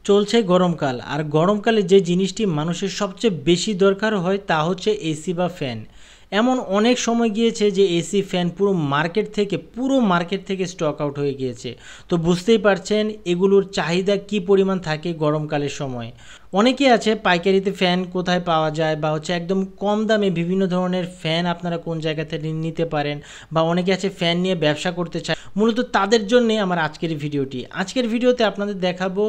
চলছে গরমকাল, আর গরমকালে যে জিনিসটি মানুষের সবচেয়ে বেশি দরকার হয় তা হচ্ছে এসি বা ফ্যান। এমন অনেক সময় গিয়েছে যে এসি ফ্যান পুরো মার্কেট থেকে স্টক আউট হয়ে গিয়েছে। তো বুঝতেই পারছেন এগুলোর চাহিদা কি পরিমাণ থাকে গরমকালের সময়। অনেকে আছে পাইকারিতে ফ্যান কোথায় পাওয়া যায়, বা হচ্ছে একদম কম দামে বিভিন্ন ধরনের ফ্যান আপনারা কোন জায়গা থেকে নিতে পারেন, বা অনেকে আছে ফ্যান নিয়ে ব্যবসা করতে চায়। মূলত তাদের জন্যে আমার আজকের ভিডিওটি। আজকের ভিডিওতে আপনাদের দেখাবো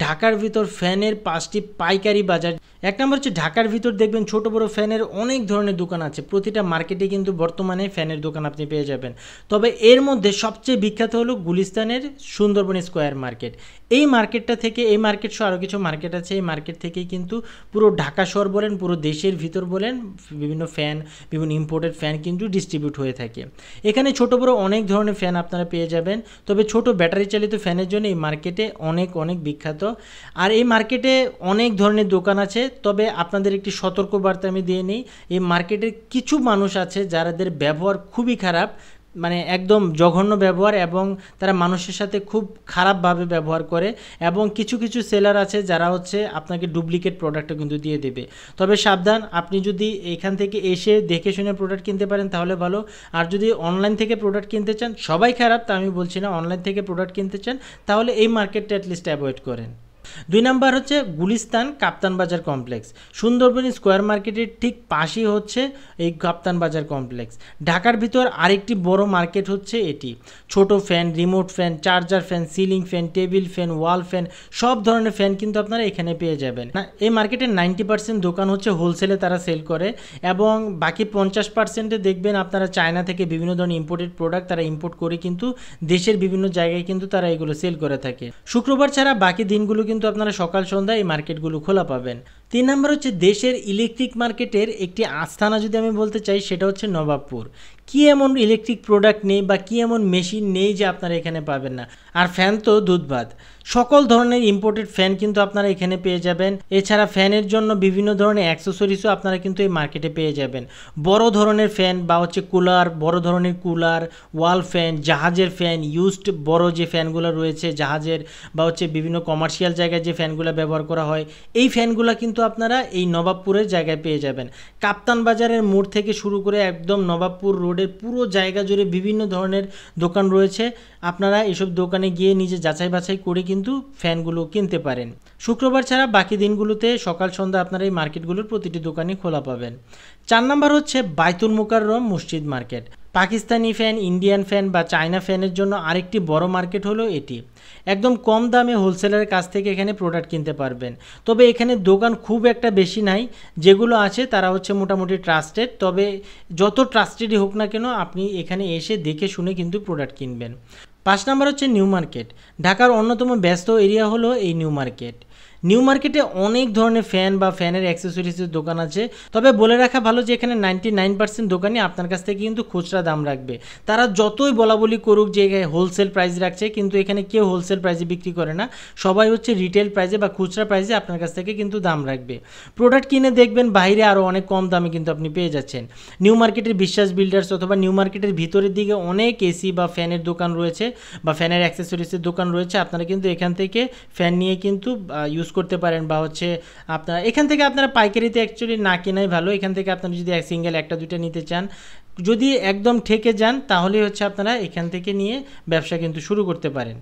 ঢাকার ভিতর ফ্যানের 5টি পাইকারি বাজার। এক নম্বর হচ্ছে ঢাকার ভিতর দেখবেন ছোট বড় ফ্যানের অনেক ধরনের দোকান আছে। প্রতিটা মার্কেটে কিন্তু বর্তমানে ফ্যানের দোকান আপনি পেয়ে যাবেন। তবে এর মধ্যে সবচেয়ে বিখ্যাত হলো গুলিস্তানের সুন্দরবন স্কোয়ার মার্কেট। এই মার্কেটটা থেকে, এই মার্কেট সহ আরও কিছু মার্কেট আছে, এই মার্কেট থেকেই কিন্তু পুরো ঢাকা শহর বলেন, পুরো দেশের ভিতর বলেন, বিভিন্ন ফ্যান, বিভিন্ন ইম্পোর্টেড ফ্যান কিন্তু ডিস্ট্রিবিউট হয়ে থাকে। এখানে ছোট বড় অনেক ধরনের ফ্যান আপনারা পেয়ে যাবেন। তবে ছোট ব্যাটারি চালিত ফ্যানের জন্য এই মার্কেটে অনেক বিখ্যাত। আর এই মার্কেটে অনেক ধরনের দোকান আছে। তবে আপনাদের একটি সতর্কবার্তা আমি দিয়ে নিই, এই মার্কেটের কিছু মানুষ আছে যাদের ব্যবহার খুবই খারাপ, মানে একদম জঘন্য ব্যবহার, এবং তারা মানুষের সাথে খুব খারাপভাবে ব্যবহার করে। এবং কিছু সেলার আছে যারা হচ্ছে আপনাকে ডুপ্লিকেট প্রোডাক্টও কিন্তু দিয়ে দেবে। তবে সাবধান, আপনি যদি এখান থেকে এসে দেখে শুনে প্রোডাক্ট কিনতে পারেন তাহলে ভালো। আর যদি অনলাইন থেকে প্রোডাক্ট কিনতে চান, সবাই খারাপ তা আমি বলছি না, অনলাইন থেকে প্রোডাক্ট কিনতে চান তাহলে এই মার্কেটটা অ্যাটলিস্ট অ্যাভয়েড করেন। 2 নাম্বার হচ্ছে গুলিস্তান কাপ্তান বাজার কমপ্লেক্স। সুন্দরবন স্কোয়ার মার্কেটের ঠিক পাশেই হচ্ছে এই কাপ্তান বাজার কমপ্লেক্স। ঢাকার ভিতর আরেকটি বড় মার্কেট হচ্ছে এটি। ছোট fan, remote fan, charger fan, ceiling fan, table fan, ওয়াল ফ্যান, সব ধরনের ফ্যান কিন্তু আপনারা এখানে পেয়ে যাবেন। এই মার্কেটের 90% দোকান হচ্ছে হোলসেলে তারা সেল করে, এবং বাকি 50%-এ দেখবেন আপনারা চায়না থেকে বিভিন্ন ধরনের ইম্পোর্টেড প্রোডাক্ট তারা ইম্পোর্ট করে কিন্তু দেশের বিভিন্ন জায়গায় কিন্তু তারা এগুলো সেল করে থাকে। শুক্রবার ছাড়া বাকি দিনগুলো কিন্তু আপনারা সকাল সন্ধ্যা এই মার্কেটগুলো খোলা পাবেন। 3 নাম্বার হচ্ছে দেশের ইলেকট্রিক মার্কেটের একটি আস্থানা যদি আমি বলতে চাই, সেটা হচ্ছে নবাবপুর। কি এমন ইলেকট্রিক প্রোডাক্ট নেই বা কি এমন মেশিন নেই যে আপনারা এখানে পাবেন না। আর ফ্যান তো দুধভাত, সকল ধরনের ইম্পোর্টেড ফ্যান কিন্তু আপনারা এখানে পেয়ে যাবেন। এছাড়া ফ্যানের জন্য বিভিন্ন ধরনের অ্যাক্সেসরিজও আপনারা কিন্তু এই মার্কেটে পেয়ে যাবেন। বড় ধরনের ফ্যান বা হচ্ছে কুলার, বড় ধরনের কুলার, ওয়াল ফ্যান, জাহাজের ফ্যান, ইউজড বড় যে ফ্যানগুলো রয়েছে জাহাজের বা হচ্ছে বিভিন্ন কমার্শিয়াল জায়গায় যে ফ্যানগুলো ব্যবহার করা হয়, এই ফ্যানগুলো কিন্তু আপনারা এই নবাবপুরের জায়গায় পেয়ে যাবেন। কাপ্তান বাজারের মোড় থেকে শুরু করে একদম নবাবপুর রোডের পুরো জায়গা জুড়ে বিভিন্ন ধরনের দোকান রয়েছে। আপনারা এসব দোকানে গিয়ে নিজে যাচাই বাছাই করে কিন্তু ফ্যানগুলো কিনতে পারেন। শুক্রবার ছাড়া বাকি দিনগুলোতে সকাল সন্ধ্যা আপনারা এই মার্কেটগুলোর প্রতিটি দোকানই খোলা পাবেন। 4 নাম্বার হচ্ছে বাইতুল মুকাররম মসজিদ market. Pakistani fan, Indian fan বা চায়না ফ্যানের জন্য আরেকটি বড় মার্কেট হলো এটি। একদম কম দামে হোলসেলারের কাছ থেকে এখানে প্রোডাক্ট কিনতে পারবেন। তবে এখানে দোকান খুব একটা বেশি নাই, যেগুলো আছে তারা হচ্ছে মোটামুটি ট্রাস্টেড। তবে যত ট্রাস্টেডই হোক না কেন, আপনি এখানে এসে দেখে শুনে কিন্তু প্রোডাক্ট কিনবেন। 5 নাম্বার হচ্ছে নিউ মার্কেট। ঢাকার অন্যতম ব্যস্ত এরিয়া হলো এই নিউ মার্কেট। নিউ মার্কেটে অনেক ধরনের ফ্যান বা ফ্যানের অ্যাক্সেসরিজের দোকান আছে। তবে বলে রাখা ভালো যে এখানে 99% দোকানই আপনার কাছ থেকে কিন্তু খুচরা দাম রাখবে। তারা যতই বলা বলি করুক যে হোলসেল প্রাইস রাখছে, কিন্তু এখানে কেউ হোলসেল প্রাইসে বিক্রি করে না, সবাই হচ্ছে রিটেল প্রাইসে বা খুচরা প্রাইসে আপনার কাছ থেকে কিন্তু দাম রাখবে। প্রোডাক্ট কিনে দেখবেন বাইরে আরও অনেক কম দামে কিন্তু আপনি পেয়ে যাচ্ছেন। নিউ মার্কেটের বিশ্বাস বিল্ডার্স অথবা নিউ মার্কেটের ভিতরের দিকে অনেক এসি বা ফ্যানের দোকান রয়েছে বা ফ্যানের অ্যাক্সেসরিজের দোকান রয়েছে। আপনারা কিন্তু এখান থেকে ফ্যান নিয়ে কিন্তু ইউজ করতে পারেন, বা হচ্ছে আপনারা এখান থেকে আপনারা পাইকারিতে অ্যাকচুয়ালি না কেনাই ভালো। এখান থেকে আপনারা যদি সিঙ্গেল একটা দুইটা নিতে চান, যদি একদম ঠেকে যান, তাহলে হচ্ছে আপনারা এখান থেকে নিয়ে ব্যবসা কিন্তু শুরু করতে পারেন।